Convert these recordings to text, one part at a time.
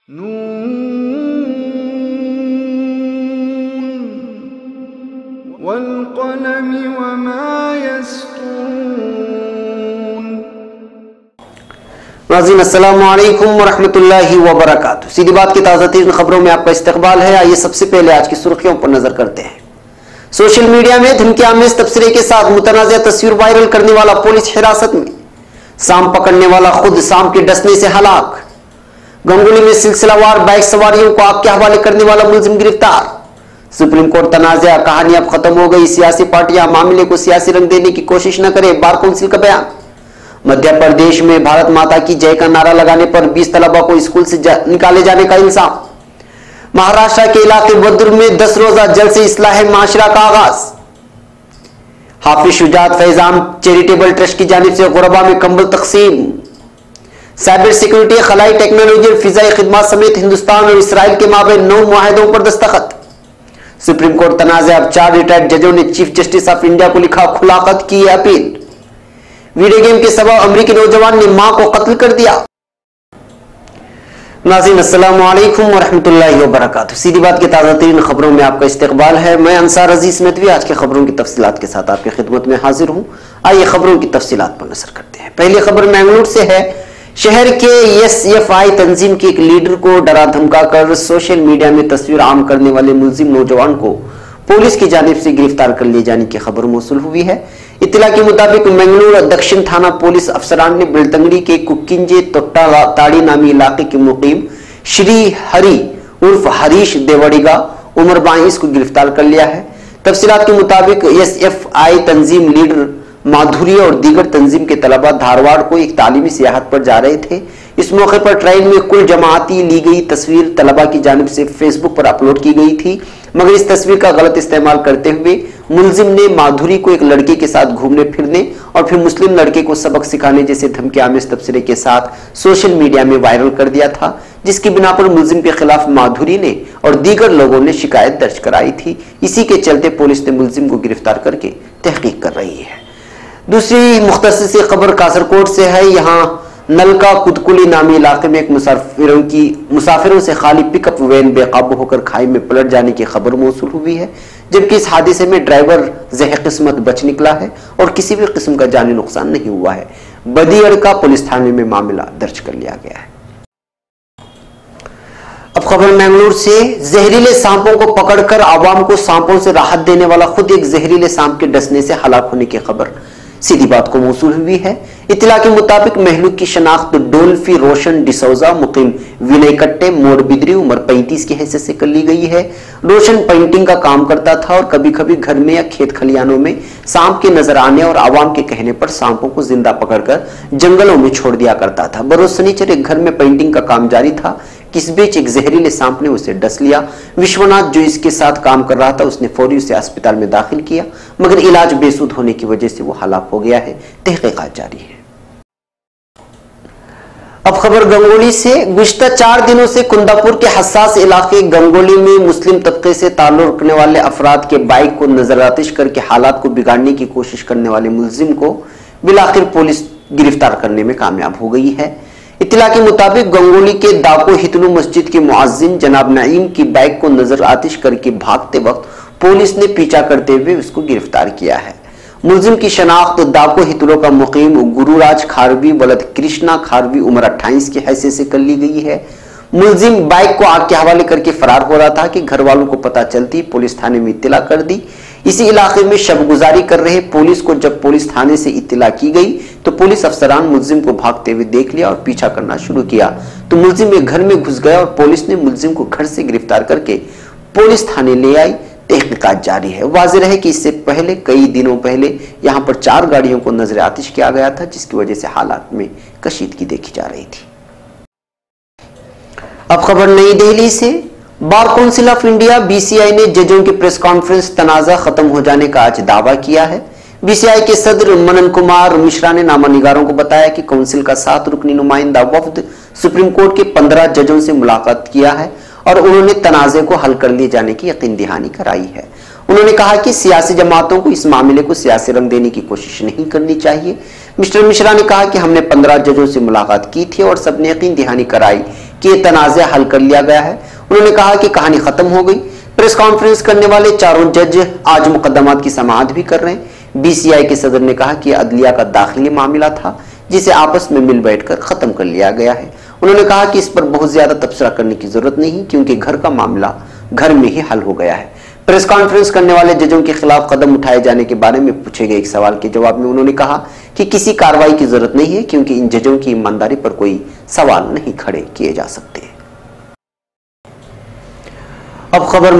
नून वल्क़लमि वमा यस्तून। नाज़रीन अस्सलामु अलैकुम वरहमतुल्लाहि वबरकातुहू। सीधी बात की ताज़ा तरीन खबरों में आपका इस्तकबाल है। आइए सबसे पहले आज की सुर्खियों पर नजर करते हैं। सोशल मीडिया में धमकी-आमेज तबसरे के साथ मुतनाज़िया तस्वीर वायरल करने वाला पुलिस हिरासत में, सांप पकड़ने वाला खुद सांप के डसने से हलाक। गंगोली में सिलसिलावार बाइक सवारियों को आग के हवाले करने वाला मुलजिम गिरफ्तार। सुप्रीम कोर्ट तनाज़ा, कहानी अब खत्म हो गई, सियासी पार्टियां मामले को सियासी रंग देने की कोशिश न करें, बार काउंसिल का बयान। मध्य प्रदेश में भारत माता की जय का नारा लगाने पर 20 तलबा को स्कूल से निकाले जाने का इल्जाम। महाराष्ट्र के इलाके बद्र में 10 रोजा जलसे इस्लाह माशरा का आगाज। हाफिज शुजात फैजान चैरिटेबल ट्रस्ट की जानिब से गुरबा में कंबल तकसीम। साइबर सिक्योरिटी, खलाई टेक्नोलॉजी और फिजाई खिदमत समेत हिंदुस्तान और इसराइल के माबैन 9 मुआहदों पर दस्तखत। सुप्रीम कोर्ट तनाज़ा, अब 4 रिटायर्ड जजों ने चीफ जस्टिस ऑफ इंडिया को लिखा खुलाकत की अपील। वीडियो गेम के सबब अमेरिकी नौजवान ने मां को कत्ल कर दिया। नाज़रीन अस्सलामु अलैकुम वरहमतुल्लाहि वबरकातुहू। सीधी बात की ताज़ा तरीन खबरों में आपका इस्तकबाल है। मैं अंसार अजीज नदवी आज के खबरों की तफसीलात के साथ आपकी खिदमत में हाजिर हूं। आइए खबरों की तफसीलात पर नजर करते हैं। पहली खबर मैंगलोर से है। शहर के एसएफआई तंजीम के एक लीडर को डरा धमका कर सोशल मीडिया में तस्वीर आम करने वाले मुलजिम नौजवान को पुलिस की जानिब से गिरफ्तार कर लिए जाने की खबर मौसूल हुई है। इत्तला के मुताबिक मंगलूर दक्षिण थाना पुलिस अफसरान ने बेलतंगड़ी के कुकिंजे तोट्टा ताड़ी नामी इलाके के मुकीम श्री हरी उर्फ हरीश देवड़ीगा उम्र 22 को गिरफ्तार कर लिया है। तफसीलात के मुताबिक एसएफआई तंजीम लीडर माधुरी और दीगर तंजीम के तलबा धारवाड़ को एक तालीमी सियाहत पर जा रहे थे। इस मौके पर ट्रेन में कुल जमाती ली गई तस्वीर तलबा की जानिब से फेसबुक पर अपलोड की गई थी, मगर इस तस्वीर का गलत इस्तेमाल करते हुए मुलजिम ने माधुरी को एक लड़के के साथ घूमने फिरने और फिर मुस्लिम लड़के को सबक सिखाने जैसे धमकी-आमेज तबसरे के साथ सोशल मीडिया में वायरल कर दिया था, जिसकी बिना पर मुलजिम के खिलाफ माधुरी ने और दीगर लोगों ने शिकायत दर्ज कराई थी। इसी के चलते पुलिस ने मुलजिम को गिरफ्तार करके तहकीक कर रही है। दूसरी मुख्तसर खबर कासरकोट से है। यहाँ नलका कुदकुली नामी इलाके में एक मुसाफिरों से खाली पिकअप वैन बेकाबू होकर खाई में पलट जाने की खबर मौसूल हुई है, जबकि इस हादसे में ड्राइवर ज़ह किस्मत बच निकला है और किसी भी किस्म का जानी नुकसान नहीं हुआ है। बदियड़ का पुलिस थाने में मामला दर्ज कर लिया गया है। अब खबर मैंगलोर से। जहरीले सांपों को पकड़कर आवाम को सांपों से राहत देने वाला खुद एक जहरीले सांप के डसने से हलाक होने की खबर सीधी बात को मौसूल हुई है। इत्तला के मुताबिक महलूक की शनाख्त डोल्फी रोशन डिसोजा मुकीम विनय कट्टे मोड़ बिदरी उम्र 35 की हैसियत से कर ली गई है। रोशन पेंटिंग का काम करता था और कभी कभी घर में या खेत खलियानों में सांप के नजर आने और आवाम के कहने पर सांपों को जिंदा पकड़कर जंगलों में छोड़ दिया करता था। बरोज शनिचर एक घर में पेंटिंग का काम जारी था कि इस बीच एक जहरीले सांप ने उसे डस लिया। विश्वनाथ जो इसके साथ काम कर रहा था उसने फौरी उसे अस्पताल में दाखिल किया, मगर इलाज बेसुध होने की वजह से वो हलाक हो गया है। तहकीकात जारी है। अब खबर गंगोली से। गुज़िश्ता 4 दिनों से कुंदापुर के हसास इलाके गंगोली में मुस्लिम तबके से ताल्लुक रखने वाले अफराद के बाइक को नजरआतिश करके हालात को बिगाड़ने की कोशिश करने वाले मुलजिम को बिलाखिर पुलिस गिरफ्तार करने में कामयाब हो गई है। इत्तला के मुताबिक गंगोली के दाको हितलू मस्जिद के मुअज्जिन जनाब नईम की बाइक को नजर आतिश करके भागते वक्त पुलिस ने पीछा करते हुए उसको गिरफ्तार किया है। मुलजिम की शनाख्त दाको हितलो का मुकीम गुरुराज खारवी वलद कृष्णा खारवी उम्र 28 की हैसियत से कर ली गई है। मुलजिम बाइक को आग के हवाले करके फरार हो रहा था कि घर वालों को पता चलती पुलिस थाने में इत्तला कर दी। इसी इलाके में शबगुजारी कर रहे पुलिस को जब पुलिस थाने से इत्तला की गई तो पुलिस अफसरान मुलजिम को भागते हुए देख लिया और पीछा करना शुरू किया तो मुलजिम एक घर में घुस गया और पुलिस ने मुलजिम को घर से गिरफ्तार करके पुलिस थाने ले आई। तहकीकात जारी है। वाज़ेह है कि इससे पहले कई दिनों पहले यहां पर 4 गाड़ियों को नजर आतिश किया गया था, जिसकी वजह से हालात में कशीदगी देखी जा रही थी। अब खबर नई दिल्ली से। Bar council of India BCI ने जजों की प्रेस कॉन्फ्रेंस तनाज़ा खत्म हो जाने का आज दावा किया है। बीसीआई के सदर मनन कुमार मिश्रा ने नामानिगारों को बताया कि काउंसिल का 7 रुकनी नुमाइंदा वफ्द सुप्रीम कोर्ट के 15 जजों से मुलाकात किया है और उन्होंने तनाज़े को हल कर लिए जाने की यकीन दहानी कराई है। उन्होंने कहा कि सियासी जमातों को इस मामले को सियासी रंग देने की कोशिश नहीं करनी चाहिए। मिस्टर मिश्रा ने कहा कि हमने 15 जजों से मुलाकात की थी और सबने यकीन दहानी कराई कि ये तनाज़ा हल कर लिया गया है। उन्होंने कहा कि कहानी खत्म हो गई। प्रेस कॉन्फ्रेंस करने वाले चारों जज आज मुकदमात की समाअत भी कर रहे हैं। बीसीआई के सदर ने कहा कि अदलिया का दाखिली मामला था जिसे आपस में मिल बैठकर खत्म कर लिया गया है। उन्होंने कहा कि इस पर बहुत ज्यादा तबसरा करने की जरूरत नहीं क्योंकि घर का मामला घर में ही हल हो गया है। प्रेस कॉन्फ्रेंस करने वाले जजों के खिलाफ कदम उठाए जाने के बारे में पूछे गए एक सवाल के जवाब में उन्होंने कहा कि किसी कार्रवाई की जरूरत नहीं है क्योंकि इन जजों की ईमानदारी पर कोई सवाल नहीं खड़े किए जा सकते। अब खबर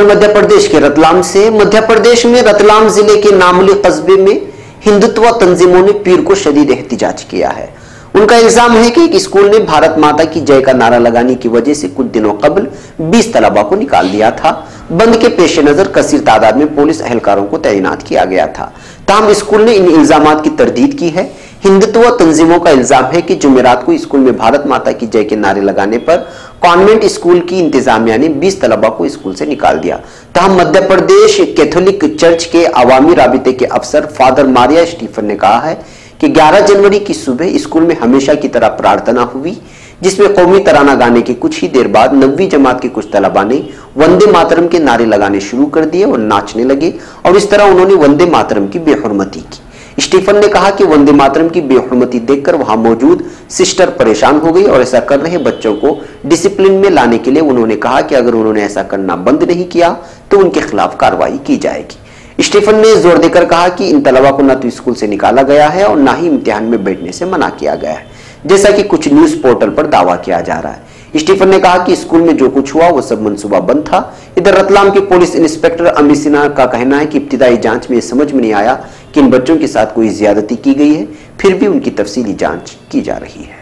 मध्य प्रदेश के रतलाम से। मध्य प्रदेश में रतलाम जिले के नामली कस्बे में हिंदुत्व तंजीमों ने पीर को शदीद एहतिजाज किया है। उनका इल्जाम है कि एक स्कूल ने भारत माता की जय का नारा लगाने की वजह से कुछ दिनों कबल 20 तलबा को निकाल दिया था। बंद के पेश नजर कसीर तादाद में पुलिस एहलकारों को तैनात किया गया था। ताहम स्कूल ने इन इल्जामात की तरदीद की है। हिंदुत्व तंजीमों का इल्जाम है कि जुमेरात को स्कूल में भारत माता की जय के नारे लगाने पर कॉन्वेंट स्कूल की इंतजामिया ने 20 तलबा को स्कूल से निकाल दिया। ताहम मध्य प्रदेश कैथोलिक चर्च के अवामी राबिते के अफसर फादर मारिया स्टीफन ने कहा है कि 11 जनवरी की सुबह स्कूल में हमेशा की तरह प्रार्थना हुई जिसमें कौमी तराना गाने के कुछ ही देर बाद 9वीं जमात के कुछ तलबा ने वंदे मातरम के नारे लगाने शुरू कर दिए और नाचने लगे और इस तरह उन्होंने वंदे मातरम की बेहुरमती की। स्टीफन ने कहा कि वंदे मातरम की बेहुरमती देखकर वहां मौजूद सिस्टर परेशान हो गई और ऐसा कर रहे बच्चों को डिसिप्लिन में लाने के लिए उन्होंने कहा कि अगर उन्होंने ऐसा करना बंद नहीं किया तो उनके खिलाफ कार्रवाई की जाएगी। स्टीफन ने जोर देकर कहा कि इन तलबा को न तो स्कूल से निकाला गया है और न ही इम्तिहान में बैठने से मना किया गया है जैसा कि कुछ न्यूज पोर्टल पर दावा किया जा रहा है। स्टीफन ने कहा कि स्कूल में जो कुछ हुआ वो सब मंसूबा बंद था। इधर रतलाम के पुलिस इंस्पेक्टर अमित सिन्हा का कहना है कि इब्तिदाई जांच में समझ में नहीं आया कि इन बच्चों के साथ कोई ज्यादती की गई है, फिर भी उनकी तफसीली जांच की जा रही है।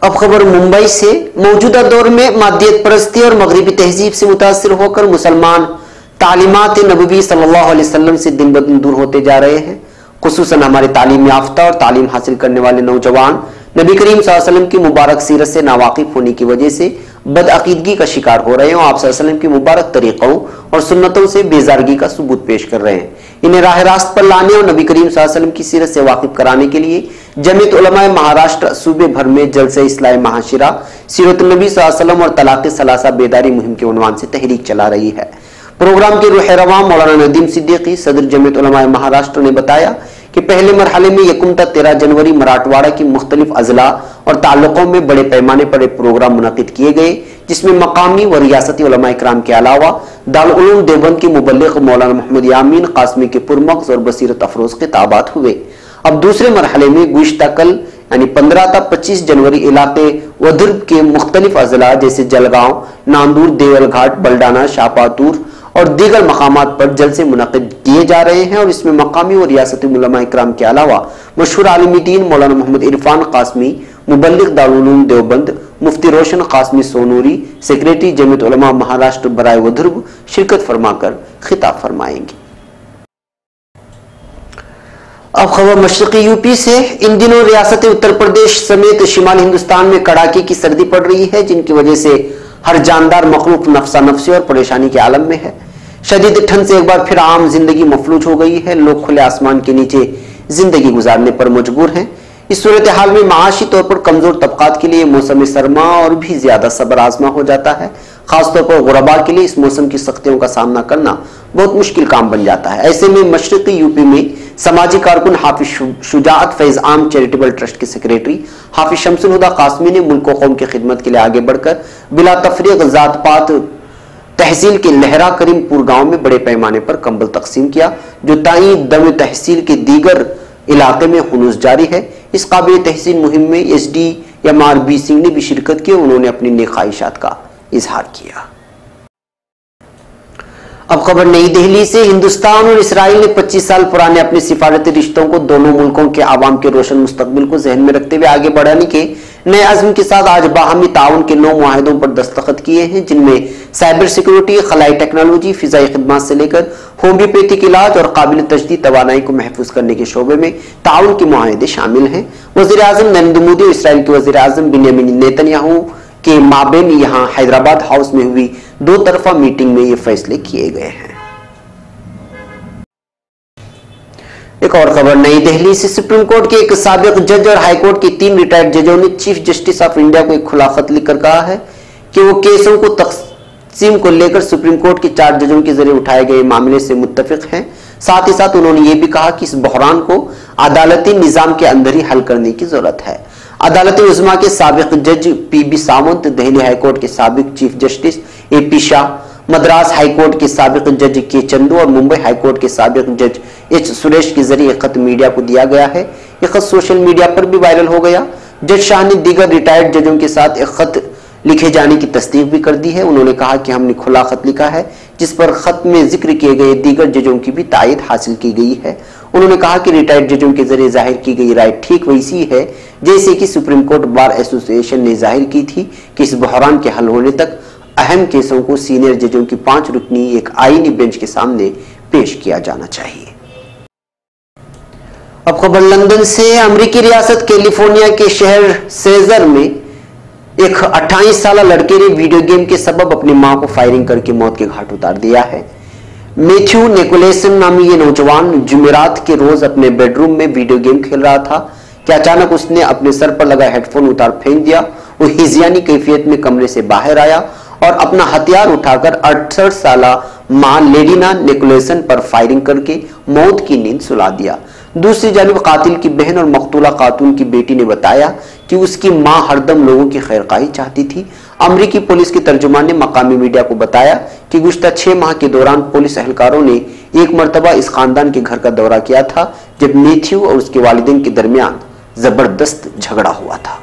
अब खबर मुंबई से। मौजूदा दौर में मादियत परस्ती और मगरिबी तहजीब से मुतासिर होकर मुसलमान तालीमात नबवी सल्लल्लाहु अलैहि वसल्लम से दिन ब दिन दूर होते जा रहे हैं। खुसूसन हमारे तालीम याफ्ता और तालीम हासिल करने वाले नौजवान नबी करीम सल्लल्लाहु अलैहि वसल्लम की मुबारक सीरत से नावाकिफ होने की वजह से बदअकीदगी का शिकार हो रहे हैं और आप सल्लल्लाहु अलैहि वसल्लम की मुबारक तरीकों और सुन्नतों से बेजारगी का सबूत पेश कर रहे हैं। इन्हें राह रास्त पर लाने और नबी करीम सल्लल्लाहु अलैहि वसल्लम की सीरत से वाकिफ कराने के लिए जमीयत उलमाए महाराष्ट्र सूबे भर में जलसे इस्लाह महाशिरा, सीरत नबी सल्लल्लाहु अलैहि वसल्लम और तलाक़ सलासा बेदारी मुहिम के उन्वान से तहरीक चला रही है। प्रोग्राम के रूह रवां मौलाना नदीम सिद्दीकी सदर जमीयत उलमाए महाराष्ट्र ने बताया कि पहले मरहले में 13 जनवरी मराठवाड़ा की मुख्तलिफ अजला और ताल्लुकों में बड़े पैमाने पर प्रोग्राम मुनक़िद किए गए जिसमें मकामी व रियासती उलमा इकराम के अलावा दारुल उलूम देवबंद के मुबल्लिग़ मौलाना मोहम्मद यामीन कासमी के पुरमग़ज़ और बसीरत अफरोज खिताबात हुए। अब दूसरे मरहले में गुज़िश्ता कल यानी 15 था 25 जनवरी इलाके वधुर्ब के मुख्तलिफ अजला जैसे जलगांव, नांदूर, देवलघाट, बल्डाना, शाहपातूर और दीगर मकामात पर जलसे मुनक़िद किए जा रहे हैं और इसमें मकामी और रियासती उलमा इकराम के अलावा मशहूर आलिम दीन मौलाना मोहम्मद इरफान कासमी, मुबल्लिग़ दारुल उलूम देवबंद, मुफ्ती रोशन कासमी सोनूरी, सेक्रेटरी जमीयत उलमा महाराष्ट्र बराए वधुर्ब शिरकत फरमाकर खिताब फरमाएंगे। अब खबर मशरक़ी यूपी से। इन दिनों रियासत उत्तर प्रदेश समेत शिमाली हिंदुस्तान में कड़ाके की सर्दी पड़ रही है जिनकी वजह से हर जानदार मखलूक नफसा नफसी और परेशानी के आलम में है। शदीद ठंड से एक बार फिर आम जिंदगी मफलूज हो गई है। लोग खुले आसमान के नीचे जिंदगी गुजारने पर मजबूर हैं। इस सूरत हाल में माशी तौर पर कमजोर तबकात के लिए मौसम सरमा और भी ज्यादा सब्र आजमा हो जाता है। खासतौर पर गुरबा के लिए इस मौसम की सख्तियों का सामना करना बहुत मुश्किल काम बन जाता है। ऐसे में मशरक़ी यूपी में समाजी कारकुन हाफिज शुजाअत फैज आम चैरिटेबल ट्रस्ट के सेक्रेटरी हाफिज शमसुल हुदा कासमी ने मुल्क व कौम की खिदमत के लिए आगे बढ़कर बिला तफरीक जात पात तहसील के लहरा करीमपुर गांव में बड़े पैमाने पर कंबल तकसीम किया जो ताई दम तहसील के दीगर इलाके में हुनूस जारी है। इस काबिल तहसील मुहिम में SDMRB सिंह ने भी शिरकत की। उन्होंने अपनी नेक ख्वाहिशात का इजहार किया। अब खबर नई दिल्ली से। हिंदुस्तान और इसराइल ने 25 साल पुराने अपने सिफारती रिश्तों को दोनों मुल्कों के आवाम के रोशन मुस्तकबिल को जहन में रखते हुए आगे बढ़ाने के नए अज़्म के साथ आज बाहमी ताउन के 9 मुआहिदों पर दस्तखत किए हैं जिनमें साइबर सिक्योरिटी, खलाई टेक्नोलॉजी, फिजाई खिदमत से लेकर होम्योपैथिक इलाज और काबिल तजदीद तवानाई को महफूज करने के शोबे में ताउन के मुआहिदे शामिल हैं। वज़ीर आज़म नरेंद्र मोदी और इसराइल के वज़ीर आज़म बिन्यामिन नेतन्याहू के माबेन यहां हैदराबाद हाउस में हुई 2 तरफा मीटिंग में ये फैसले किए गए हैं। एक और खबर, नई दिल्ली से सुप्रीम कोर्ट के एक साबिक जज और हाईकोर्ट के 3 रिटायर्ड जजों ने चीफ जस्टिस ऑफ इंडिया को एक खुला खत लिखकर कहा है कि वो केसों को तकसीम को लेकर सुप्रीम कोर्ट के 4 जजों के जरिए उठाए गए मामले से मुत्तफिक हैं। साथ ही साथ उन्होंने ये भी कहा कि इस बहरान को अदालती निजाम के अंदर ही हल करने की जरूरत है। अदालत उज़्मा के साबिक जज पीबी सावंत, दिल्ली हाईकोर्ट के साबिक chief justice AP Shah, Madras high court के साबिक जज के चंदू और मुंबई हाईकोर्ट के साबिक जज एच सुरेश के जरिए खत मीडिया को दिया गया है। यह खत सोशल मीडिया पर भी वायरल हो गया। जज शाह ने दीगर रिटायर्ड जजों के साथ एक खत लिखे जाने की तस्दीक भी कर दी है। उन्होंने कहा कि हमने खुला खत लिखा है जिस पर खत में जिक्र किए गए दीगर जजों की भी तायद हासिल की गई है। उन्होंने कहा कि रिटायर्ड जजों के जरिए जाहिर की गई राय ठीक वैसी है जैसे कि सुप्रीम कोर्ट बार एसोसिएशन ने जाहिर की थी कि इस बहरान के हल होने तक अहम केसों को सीनियर जजों की 5 रुकनी एक आईनी बेंच के सामने पेश किया जाना चाहिए। अब खबर लंदन से, अमेरिकी रियासत कैलिफोर्निया के शहर सेजर में एक 28 साल लड़के ने वीडियो गेम के सबब अपनी मां को फायरिंग करके मौत के घाट उतार दिया है। मैथ्यू निकोलेसन नामी ये नौजवान जुमेरात के रोज अपने बेडरूम में वीडियो गेम खेल रहा था कि अचानक उसने अपने सर पर लगा हेडफोन उतार फेंक दिया। वो हिजियानी कैफियत में कमरे से बाहर आया और अपना हथियार उठाकर 68 साल मां लेडिना निकोलेसन पर फायरिंग करके मौत की नींद सुला दिया। दूसरी जानिब कातिल की बहन और मकतूला खातून की बेटी ने बताया कि उसकी मां हरदम लोगों की खैरखाही चाहती थी। अमेरिकी पुलिस के तर्जुमान ने मकामी मीडिया को बताया कि गुज़श्ता 6 माह के दौरान पुलिस एहलकारों ने एक मरतबा इस खानदान के घर का दौरा किया था जब मैथ्यू और उसके वालिदैन के दरमियान जबरदस्त झगड़ा हुआ था।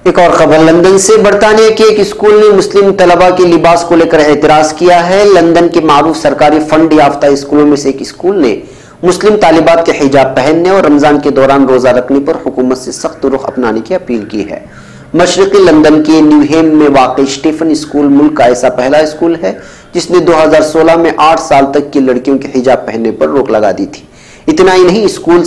एक और खबर लंदन से, बरतानिया के एक स्कूल ने मुस्लिम तलबा के लिबास को लेकर एतराज किया है। लंदन के मारूफ सरकारी फंड याफ्ता स्कूलों में से एक स्कूल ने मुस्लिम तालिबात के हिजाब पहनने और रमजान के दौरान रोजा रखने पर हुकूमत से सख्त रुख अपनाने की अपील की है। मशरकी लंदन के न्यूहेम में वाक़ई स्टीफन स्कूल मुल्क का ऐसा पहला स्कूल है जिसने 2016 में 8 साल तक की लड़कियों के हिजाब पहनने पर रोक लगा दी थी। इतना ही नहीं, स्कूल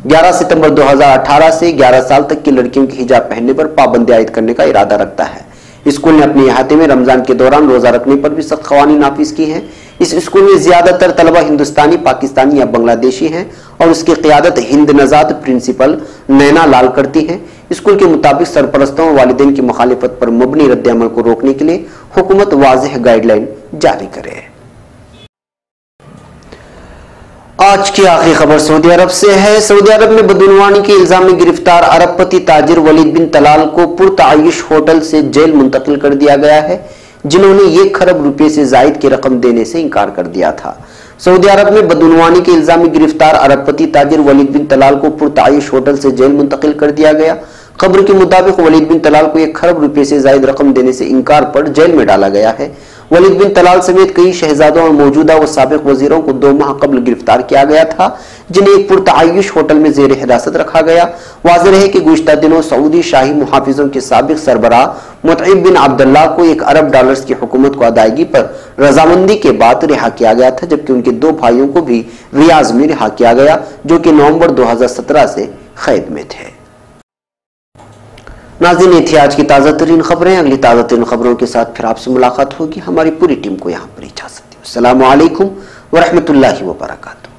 11 सितंबर 2018 से 11 साल तक की लड़कियों के हिजाब पहनने पर पाबंदी आयद करने का इरादा रखता है। स्कूल ने अपने इहाते में रमजान के दौरान रोजा रखने पर भी सख्त क़वानीन नाफिज की हैं। इस स्कूल में ज्यादातर तलबा हिंदुस्तानी, पाकिस्तानी या बांग्लादेशी हैं और उसकी क़ियादत हिंद नजाद प्रिंसिपल नैना लाल करती हैं। स्कूल के मुताबिक सरपरस्तों और वालिदैन की मुखालिफत पर मबनी रद्द-ए-अमल को रोकने के लिए हुकूमत वाज़ेह गाइडलाइन जारी करे। आज की आखिरी खबर सऊदी अरब से है। सऊदी अरब में बदउनवानी के इल्जाम में गिरफ्तार अरबपति ताजिर वलीद बिन तलाल को पुरतायुश होटल से जेल मुंतकिल कर दिया गया है, जिन्होंने 1 खरब रुपए से जायद की रकम देने से इनकार कर दिया था। सऊदी अरब में बदउनवानी के इल्जाम में गिरफ्तार अरबपति ताजिर वलीद बिन तलाल को पुरतायुश होटल से जेल मुंतकिल कर दिया गया। खबर के मुताबिक वलीद बिन तलाल को 1 खरब रुपए से जायद रकम देने से इनकार पर जेल में डाला गया है। वलीद बिन तलाल समेत कई शहजादों और मौजूदा व साबिक वजीरों को 2 माह कबल गिरफ्तार किया गया था, जिन्हें एक पुरतायुश होटल में जेर हिरासत रखा गया। वाज़ेह है कि गुज़श्ता दिनों सऊदी शाही मुहाफिजों के साबिक सरबराह मुतइब बिन अब्दुल्लाह को 1 अरब डॉलर्स की हुकूमत को अदायगी पर रजामंदी के बाद रिहा किया गया था, जबकि उनके 2 भाइयों को भी रियाज में रिहा किया गया, जो कि नवंबर 2017 से कैद में थे। नाज़रीन, ये थी आज की ताज़ा तरीन खबरें। अगली ताज़ा तरीन खबरों के साथ फिर आपसे मुलाकात होगी। हमारी पूरी टीम को यहाँ पर इजाज़त दीजिए। अस्सलामु अलैकुम व रहमतुल्लाहि व बरकातुहू।